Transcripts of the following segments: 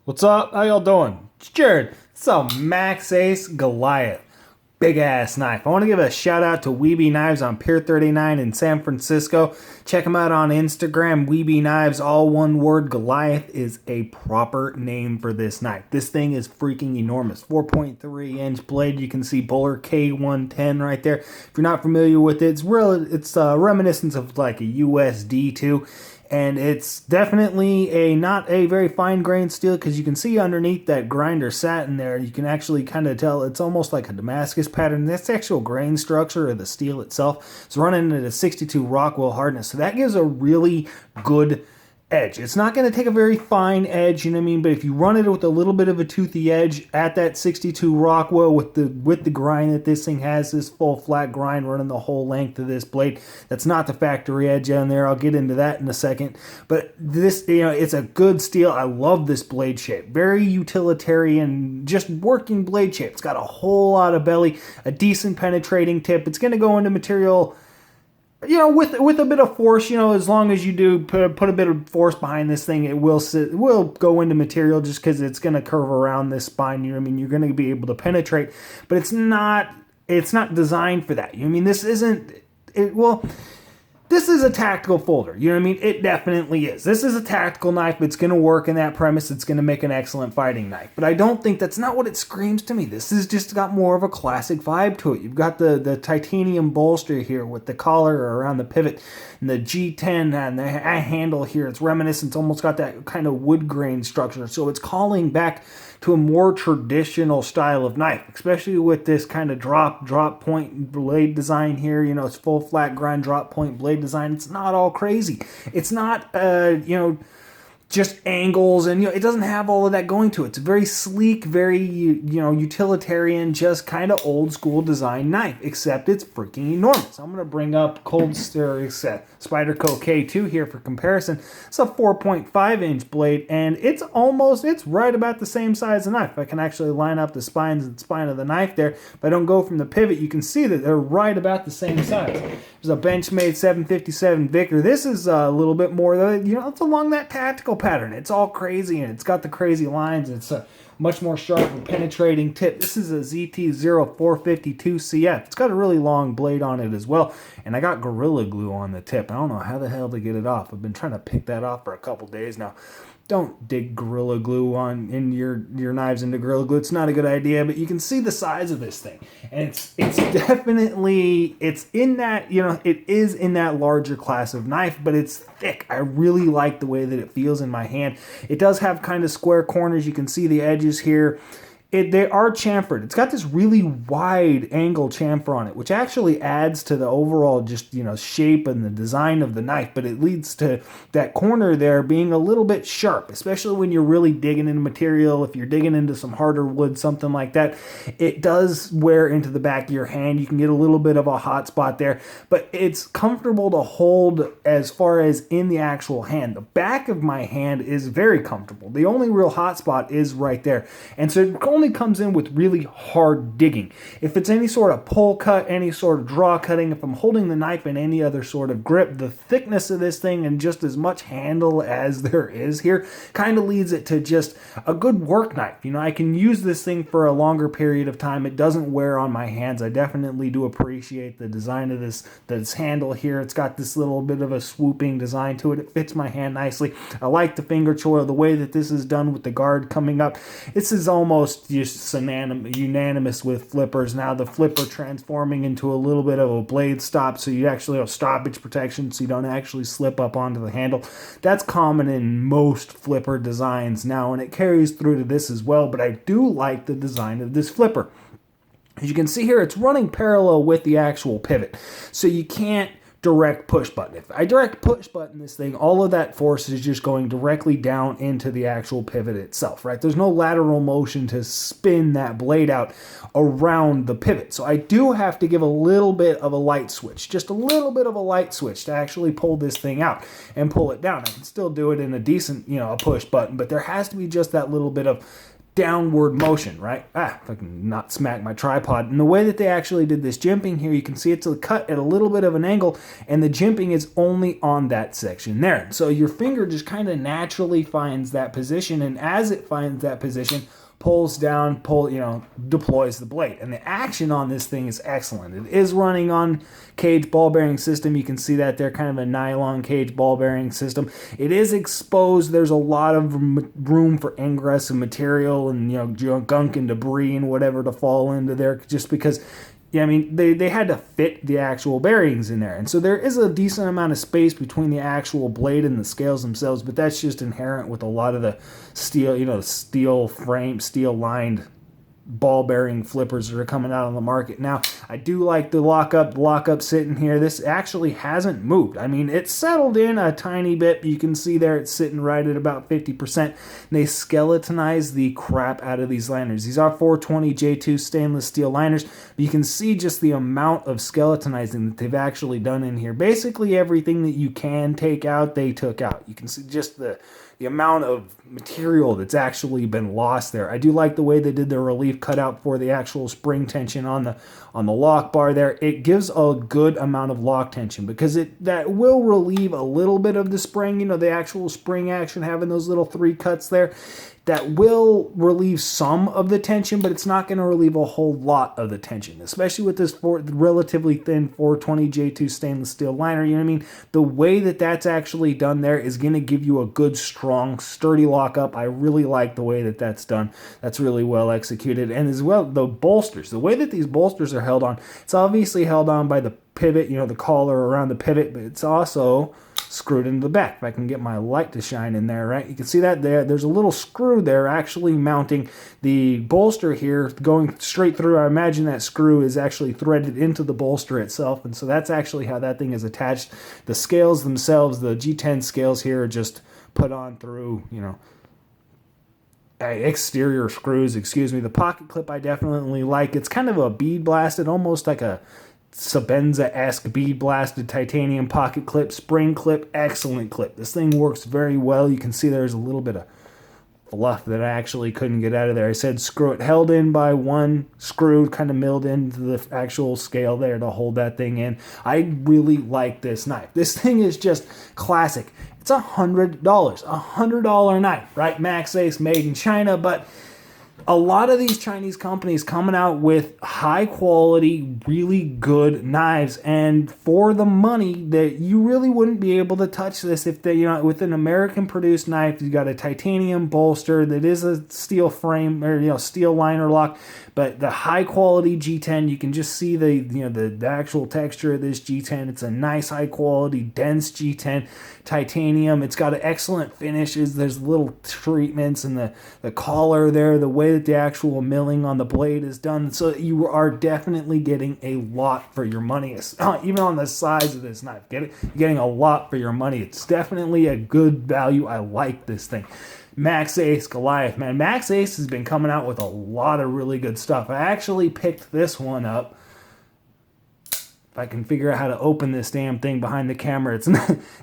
What's up? How y'all doing? It's Jared. It's a Maxace Goliath. Big ass knife. I want to give a shout out to Weeby Knives on Pier 39 in San Francisco. Check them out on Instagram. Weeby Knives, all one word. Goliath is a proper name for this knife. This thing is freaking enormous. 4.3-inch blade. You can see Buller K110 right there. If you're not familiar with it, it's reminiscent of like a USD too. And it's definitely not a very fine grained steel because you can see underneath that grinder satin there, you can actually kind of tell it's almost like a Damascus pattern. That's the actual grain structure of the steel itself. It's running at a 62 Rockwell hardness. So that gives a really good edge. It's not going to take a very fine edge, you know what I mean? But if you run it with a little bit of a toothy edge at that 62 Rockwell with the grind that this thing has, this full flat grind running the whole length of this blade, that's not the factory edge on there. I'll get into that in a second. But this, it's a good steel. I love this blade shape. Very utilitarian, just working blade shape. It's got a whole lot of belly, a decent penetrating tip. It's going to go into material with a bit of force, as long as you do put a bit of force behind this thing, it will go into material just because it's going to curve around this spine. You're going to be able to penetrate, but it's not designed for that. This is a tactical folder. You know what I mean? It definitely is. This is a tactical knife. It's going to work in that premise. It's going to make an excellent fighting knife. But I don't think that's not what it screams to me. This has just got more of a classic vibe to it. You've got the titanium bolster here with the collar around the pivot and the G10 and the handle here. It's reminiscent. It's almost got that kind of wood grain structure. So it's calling back to a more traditional style of knife, especially with this kind of drop point blade design here. It's full flat grind drop point blade design. It's not all crazy. It's not just angles, and it doesn't have all of that going to it. It's a very sleek, very utilitarian, just kind of old school design knife, except it's freaking enormous. I'm gonna bring up Spyderco K2 here for comparison. It's a 4.5-inch blade, and it's right about the same size of knife. I can actually line up the spine of the knife there. If I don't go from the pivot, you can see that they're right about the same size. There's a Benchmade 757 Vicker. This is a little bit more, it's along that tactical pattern. It's all crazy, and it's got the crazy lines. It's a much more sharp and penetrating tip. This is a ZT0452CF. It's got a really long blade on it as well, and I got Gorilla Glue on the tip. I don't know how the hell to get it off. I've been trying to pick that off for a couple days now. Don't dig Gorilla Glue in your knives into Gorilla Glue. It's not a good idea, but you can see the size of this thing. And it's definitely, it's in that, it is in that larger class of knife, but it's thick. I really like the way that it feels in my hand. It does have kind of square corners. You can see the edges here. They are chamfered. It's got this really wide angle chamfer on it, which actually adds to the overall just, shape and the design of the knife, but it leads to that corner there being a little bit sharp, especially when you're really digging into material. If you're digging into some harder wood, something like that, it does wear into the back of your hand. You can get a little bit of a hot spot there, but it's comfortable to hold as far as in the actual hand. The back of my hand is very comfortable. The only real hot spot is right there. And so it only comes in with really hard digging. If it's any sort of pull cut, any sort of draw cutting, if I'm holding the knife in any other sort of grip, the thickness of this thing and just as much handle as there is here kind of leads it to just a good work knife. I can use this thing for a longer period of time. It doesn't wear on my hands. I definitely do appreciate the design of this handle here. It's got this little bit of a swooping design to it. It fits my hand nicely. I like the finger choil, the way that this is done with the guard coming up. This is almost just unanimous with flippers. Now the flipper transforming into a little bit of a blade stop, so you actually have stoppage protection so you don't actually slip up onto the handle. That's common in most flipper designs now, and it carries through to this as well, but I do like the design of this flipper. As you can see here, it's running parallel with the actual pivot, so you can't direct push button. If I direct push button this thing, all of that force is just going directly down into the actual pivot itself, right? There's no lateral motion to spin that blade out around the pivot. So I do have to give a little bit of a light switch, just a little bit of a light switch to actually pull this thing out and pull it down. I can still do it in a decent, a push button, but there has to be just that little bit of downward motion, right? If I can not smack my tripod. And the way that they actually did this jimping here, you can see it's cut at a little bit of an angle, and the jimping is only on that section there. So your finger just kind of naturally finds that position, and as it finds that position, pulls down, deploys the blade. And the action on this thing is excellent. It is running on cage ball bearing system. You can see that there, kind of a nylon cage ball bearing system. It is exposed. There's a lot of room for ingress of material and, gunk and debris and whatever to fall into there, just because they had to fit the actual bearings in there. And so there is a decent amount of space between the actual blade and the scales themselves, but that's just inherent with a lot of the steel, steel frame, steel lined ball bearing flippers that are coming out on the market now. I do like the lockup sitting here. This actually hasn't moved. It's settled in a tiny bit, but you can see there it's sitting right at about 50%. And they skeletonize the crap out of these liners. These are 420 J2 stainless steel liners, but you can see just the amount of skeletonizing that they've actually done in here. Basically everything that you can take out, they took out. You can see just the amount of material that's actually been lost there. I do like the way they did the relief cutout for the actual spring tension on the lock bar there. It gives a good amount of lock tension because that will relieve a little bit of the spring, the actual spring action, having those little 3 cuts there. That will relieve some of the tension, but it's not going to relieve a whole lot of the tension, especially with this relatively thin 420 J2 stainless steel liner. You know what I mean? The way that that's actually done there is going to give you a good, strong, sturdy lockup. I really like the way that that's done. That's really well executed. And as well, the bolsters, the way that these bolsters are held on, it's obviously held on by the pivot, the collar around the pivot, but it's also screwed into the back. If I can get my light to shine in there, right? You can see that there's a little screw there actually mounting the bolster here, going straight through. I imagine that screw is actually threaded into the bolster itself, and so that's actually how that thing is attached. The scales themselves, the G10 scales here, are just put on through, exterior screws, The pocket clip I definitely like. It's kind of a bead blasted, almost like a Sabenza-esque bead blasted titanium pocket clip, spring clip, excellent clip. This thing works very well. You can see there's a little bit of fluff that I actually couldn't get out of there. I said screw it, held in by one screw, kind of milled into the actual scale there to hold that thing in. I really like this knife. This thing is just classic. It's $100, $100 knife, right? Maxace, made in China, but a lot of these Chinese companies coming out with high quality, really good knives, and for the money that you really wouldn't be able to touch this if they, with an American produced knife. You got a titanium bolster that is a steel frame or steel liner lock, but the high quality G10, you can just see the actual texture of this G10. It's a nice high quality dense G10 titanium. It's got excellent finishes. There's little treatments in the collar there, the way that the actual milling on the blade is done. So you are definitely getting a lot for your money. Even on the size of this knife, you're getting a lot for your money. It's definitely a good value. I like this thing. Maxace Goliath, man. Maxace has been coming out with a lot of really good stuff. I actually picked this one up. If I can figure out how to open this damn thing behind the camera.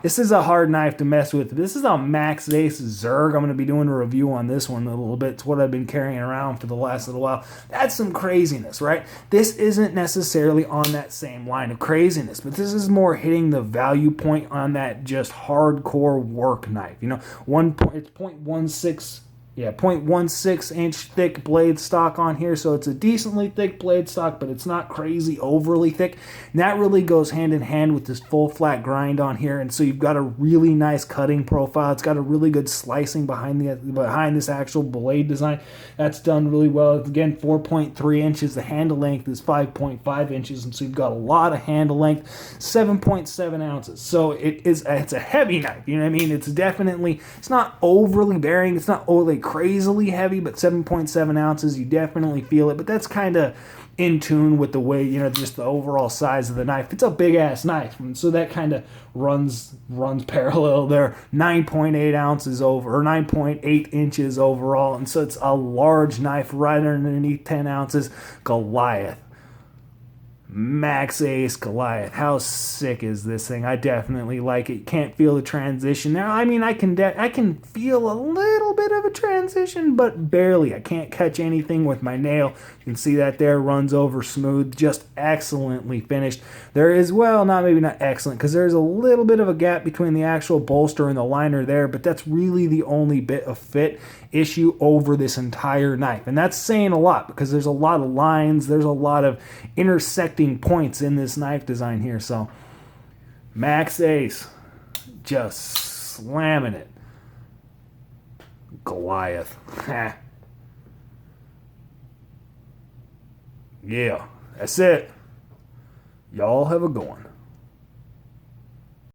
This is a hard knife to mess with. This is a Maxace Zerg. I'm going to be doing a review on this one in a little bit. It's what I've been carrying around for the last little while. That's some craziness, right? This isn't necessarily on that same line of craziness, but this is more hitting the value point on that just hardcore work knife. It's 0.16 0.16 inch thick blade stock on here, so it's a decently thick blade stock, but it's not crazy overly thick. And that really goes hand in hand with this full flat grind on here, and so you've got a really nice cutting profile. It's got a really good slicing behind this actual blade design. That's done really well. Again, 4.3 inches. The handle length is 5.5 inches, and so you've got a lot of handle length. 7.7 ounces. So it's a heavy knife. You know what I mean? It's not overly bearing. It's not overly crazily heavy, but 7.7 ounces, you definitely feel it. But that's kind of in tune with the way, just the overall size of the knife. It's a big ass knife, and so that kind of runs parallel there. 9.8 ounces over, or 9.8 inches overall, and so it's a large knife right underneath 10 ounces. Goliath. Maxace Goliath. How sick is this thing? I definitely like it. Can't feel the transition now. I mean, I can feel a little bit of a transition, but barely. I can't catch anything with my nail. You can see that there, runs over smooth, just excellently finished. There is, well, maybe not excellent, because there's a little bit of a gap between the actual bolster and the liner there, but that's really the only bit of fit issue over this entire knife. And that's saying a lot, because there's a lot of lines, there's a lot of intersecting points in this knife design here. So Maxace, just slamming it. Goliath. Yeah, that's it. Y'all have a good one.